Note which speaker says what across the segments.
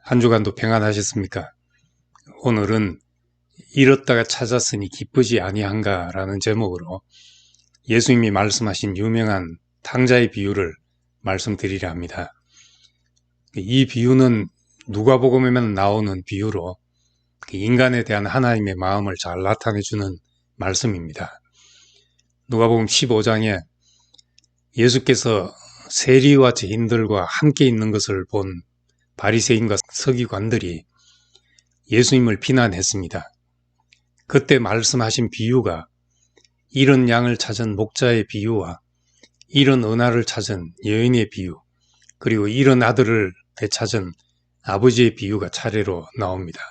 Speaker 1: 한 주간도 평안하셨습니까? 오늘은 잃었다가 찾았으니 기쁘지 아니한가 라는 제목으로 예수님이 말씀하신 유명한 탕자의 비유를 말씀드리려 합니다. 이 비유는 누가복음에만 나오는 비유로 인간에 대한 하나님의 마음을 잘 나타내주는 말씀입니다. 누가복음 15장에 예수께서 세리와 죄인들과 함께 있는 것을 본 바리새인과 서기관들이 예수님을 비난했습니다. 그때 말씀하신 비유가 잃은 양을 찾은 목자의 비유와 잃은 은화를 찾은 여인의 비유, 그리고 잃은 아들을 되찾은 아버지의 비유가 차례로 나옵니다.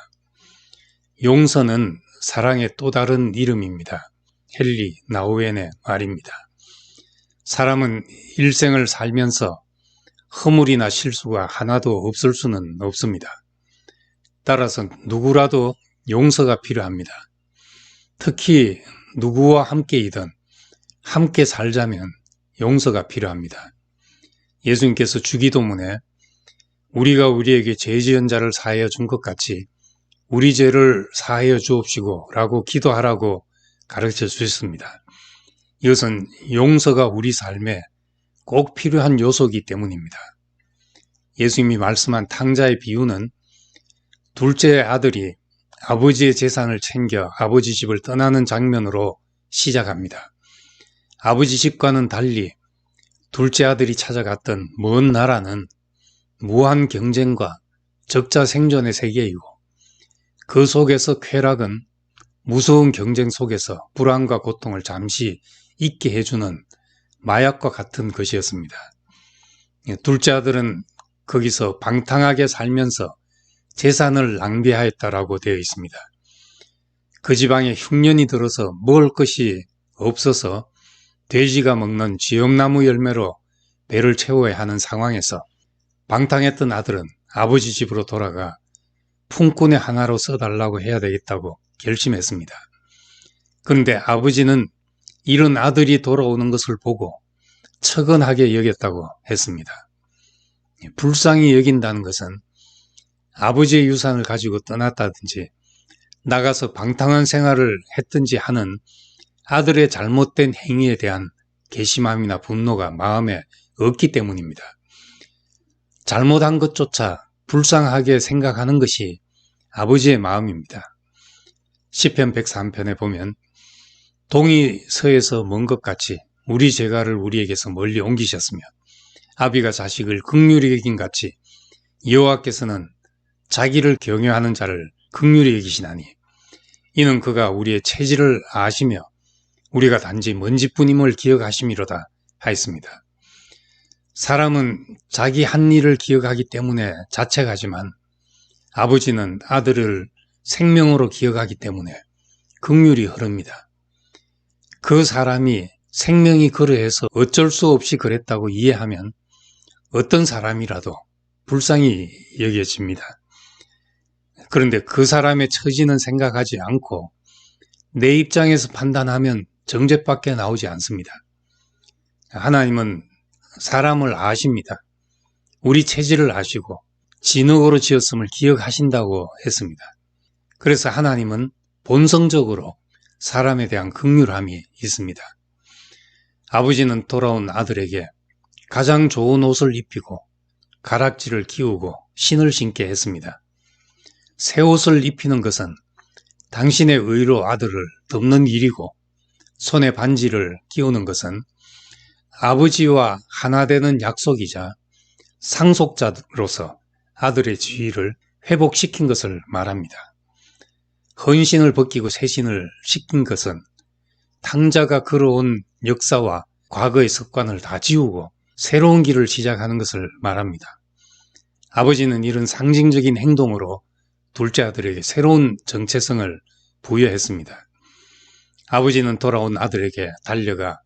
Speaker 1: 용서는 사랑의 또 다른 이름입니다. 헨리 나우엔의 말입니다. 사람은 일생을 살면서 허물이나 실수가 하나도 없을 수는 없습니다. 따라서 누구라도 용서가 필요합니다. 특히 누구와 함께이든 함께 살자면 용서가 필요합니다. 예수님께서 주기도문에 우리가 우리에게 죄 지은 자를 사하여 준 것 같이 우리 죄를 사하여 주옵시고 라고 기도하라고 가르쳐 주셨습니다. 이것은 용서가 우리 삶에 꼭 필요한 요소이기 때문입니다. 예수님이 말씀한 탕자의 비유는 둘째 아들이 아버지의 재산을 챙겨 아버지 집을 떠나는 장면으로 시작합니다. 아버지 집과는 달리 둘째 아들이 찾아갔던 먼 나라는 무한 경쟁과 적자 생존의 세계이고 그 속에서 쾌락은 무서운 경쟁 속에서 불안과 고통을 잠시 잊게 해주는 마약과 같은 것이었습니다. 둘째 아들은 거기서 방탕하게 살면서 재산을 낭비하였다라고 되어 있습니다. 그 지방에 흉년이 들어서 먹을 것이 없어서 돼지가 먹는 쥐엄나무 열매로 배를 채워야 하는 상황에서 방탕했던 아들은 아버지 집으로 돌아가 품꾼의 하나로 써달라고 해야 되겠다고 결심했습니다. 그런데 아버지는 이런 아들이 돌아오는 것을 보고 측은하게 여겼다고 했습니다. 불쌍히 여긴다는 것은 아버지의 유산을 가지고 떠났다든지 나가서 방탕한 생활을 했든지 하는 아들의 잘못된 행위에 대한 괘씸함이나 분노가 마음에 없기 때문입니다. 잘못한 것조차 불쌍하게 생각하는 것이 아버지의 마음입니다. 시편 103편에 보면 동이 서에서 먼 것 같이 우리 죄가를 우리에게서 멀리 옮기셨으며 아비가 자식을 긍휼히 여긴 같이 여호와께서는 자기를 경외하는 자를 긍휼히 여기시나니 이는 그가 우리의 체질을 아시며 우리가 단지 먼지뿐임을 기억하심이로다 하였습니다. 사람은 자기 한 일을 기억하기 때문에 자책하지만 아버지는 아들을 생명으로 기억하기 때문에 긍휼이 흐릅니다. 그 사람이 생명이 그러해서 어쩔 수 없이 그랬다고 이해하면 어떤 사람이라도 불쌍히 여겨집니다. 그런데 그 사람의 처지는 생각하지 않고 내 입장에서 판단하면 정죄밖에 나오지 않습니다. 하나님은 사람을 아십니다. 우리 체질을 아시고 진흙으로 지었음을 기억하신다고 했습니다. 그래서 하나님은 본성적으로 사람에 대한 긍휼함이 있습니다. 아버지는 돌아온 아들에게 가장 좋은 옷을 입히고 가락지를 끼우고 신을 신게 했습니다. 새 옷을 입히는 것은 당신의 의로 아들을 덮는 일이고 손에 반지를 끼우는 것은 아버지와 하나 되는 약속이자 상속자로서 아들의 지위를 회복시킨 것을 말합니다. 헌신을 벗기고 새신을 시킨 것은 탕자가 걸어온 역사와 과거의 습관을 다 지우고 새로운 길을 시작하는 것을 말합니다. 아버지는 이런 상징적인 행동으로 둘째 아들에게 새로운 정체성을 부여했습니다. 아버지는 돌아온 아들에게 달려가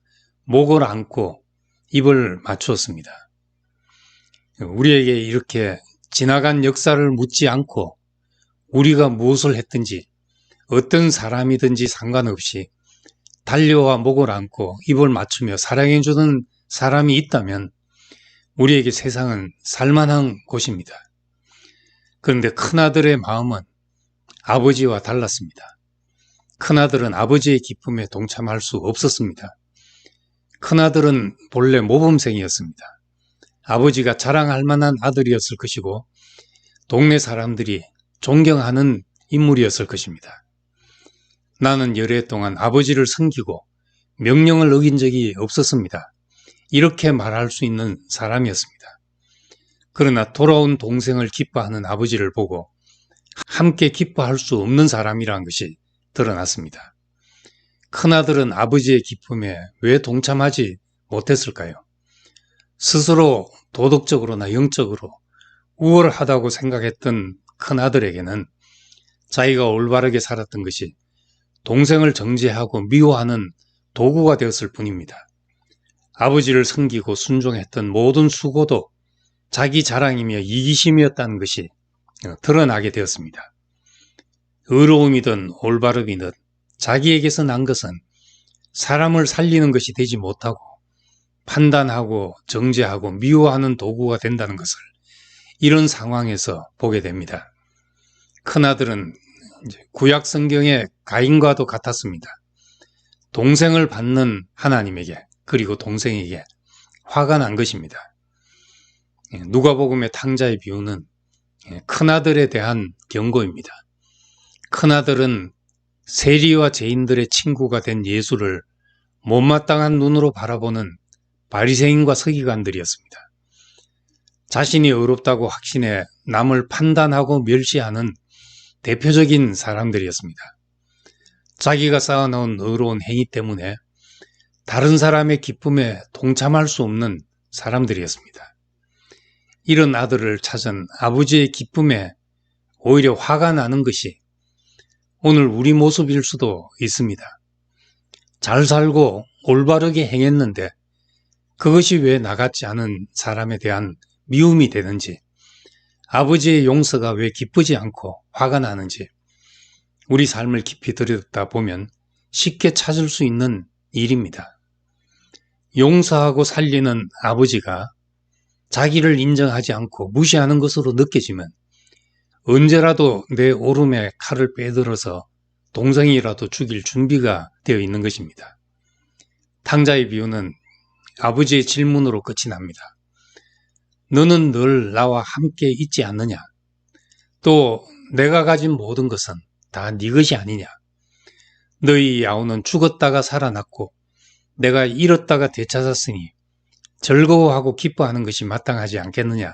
Speaker 1: 목을 안고 입을 맞추었습니다. 우리에게 이렇게 지나간 역사를 묻지 않고 우리가 무엇을 했든지 어떤 사람이든지 상관없이 달려와 목을 안고 입을 맞추며 사랑해주는 사람이 있다면 우리에게 세상은 살만한 곳입니다. 그런데 큰아들의 마음은 아버지와 달랐습니다. 큰아들은 아버지의 기쁨에 동참할 수 없었습니다. 큰아들은 본래 모범생이었습니다. 아버지가 자랑할 만한 아들이었을 것이고 동네 사람들이 존경하는 인물이었을 것입니다. 나는 열해 동안 아버지를 섬기고 명령을 어긴 적이 없었습니다. 이렇게 말할 수 있는 사람이었습니다. 그러나 돌아온 동생을 기뻐하는 아버지를 보고 함께 기뻐할 수 없는 사람이라는 것이 드러났습니다. 큰아들은 아버지의 기쁨에 왜 동참하지 못했을까요? 스스로 도덕적으로나 영적으로 우월하다고 생각했던 큰아들에게는 자기가 올바르게 살았던 것이 동생을 정죄하고 미워하는 도구가 되었을 뿐입니다. 아버지를 섬기고 순종했던 모든 수고도 자기 자랑이며 이기심이었다는 것이 드러나게 되었습니다. 의로움이든 올바름이든 자기에게서 난 것은 사람을 살리는 것이 되지 못하고 판단하고 정죄하고 미워하는 도구가 된다는 것을 이런 상황에서 보게 됩니다. 큰아들은 구약 성경의 가인과도 같았습니다. 동생을 받는 하나님에게 그리고 동생에게 화가 난 것입니다. 누가복음의 탕자의 비유는 큰아들에 대한 경고입니다. 큰아들은 세리와 죄인들의 친구가 된 예수를 못마땅한 눈으로 바라보는 바리새인과 서기관들이었습니다. 자신이 의롭다고 확신해 남을 판단하고 멸시하는 대표적인 사람들이었습니다. 자기가 쌓아놓은 의로운 행위 때문에 다른 사람의 기쁨에 동참할 수 없는 사람들이었습니다. 이런 아들을 찾은 아버지의 기쁨에 오히려 화가 나는 것이 오늘 우리 모습일 수도 있습니다. 잘 살고 올바르게 행했는데 그것이 왜 나같지 않은 사람에 대한 미움이 되는지, 아버지의 용서가 왜 기쁘지 않고 화가 나는지 우리 삶을 깊이 들여다 보면 쉽게 찾을 수 있는 일입니다. 용서하고 살리는 아버지가 자기를 인정하지 않고 무시하는 것으로 느껴지면 언제라도 내 오름에 칼을 빼들어서 동생이라도 죽일 준비가 되어 있는 것입니다. 탕자의 비유는 아버지의 질문으로 끝이 납니다. 너는 늘 나와 함께 있지 않느냐? 또 내가 가진 모든 것은 다 네 것이 아니냐? 너희 야오는 죽었다가 살아났고 내가 잃었다가 되찾았으니 즐거워하고 기뻐하는 것이 마땅하지 않겠느냐?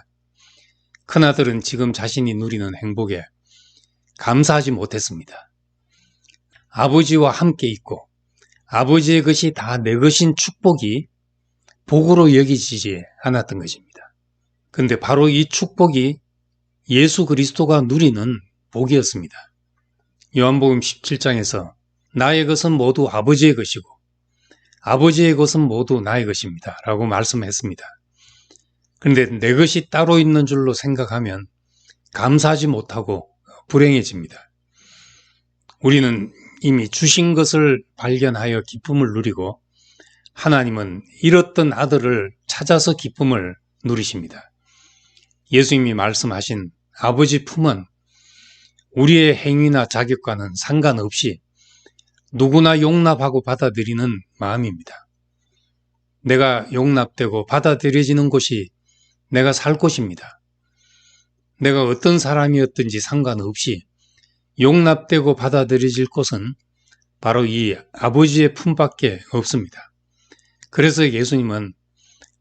Speaker 1: 큰아들은 지금 자신이 누리는 행복에 감사하지 못했습니다. 아버지와 함께 있고 아버지의 것이 다 내 것인 축복이 복으로 여기지지 않았던 것입니다. 근데 바로 이 축복이 예수 그리스도가 누리는 복이었습니다. 요한복음 17장에서 나의 것은 모두 아버지의 것이고 아버지의 것은 모두 나의 것입니다 라고 말씀했습니다. 그런데 내 것이 따로 있는 줄로 생각하면 감사하지 못하고 불행해집니다. 우리는 이미 주신 것을 발견하여 기쁨을 누리고 하나님은 잃었던 아들을 찾아서 기쁨을 누리십니다. 예수님이 말씀하신 아버지 품은 우리의 행위나 자격과는 상관없이 누구나 용납하고 받아들이는 마음입니다. 내가 용납되고 받아들여지는 곳이 내가 살 곳입니다. 내가 어떤 사람이었든지 상관없이 용납되고 받아들여질 곳은 바로 이 아버지의 품밖에 없습니다. 그래서 예수님은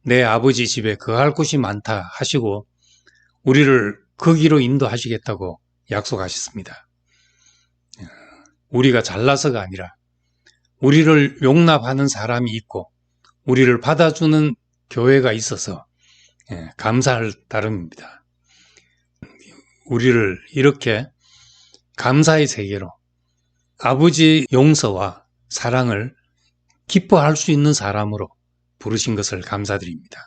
Speaker 1: 내 아버지 집에 거할 곳이 많다 하시고 우리를 거기로 인도하시겠다고 약속하셨습니다. 우리가 잘나서가 아니라 우리를 용납하는 사람이 있고 우리를 받아주는 교회가 있어서 감사할 따름입니다. 우리를 이렇게 감사의 세계로 아버지의 용서와 사랑을 기뻐할 수 있는 사람으로 부르신 것을 감사드립니다.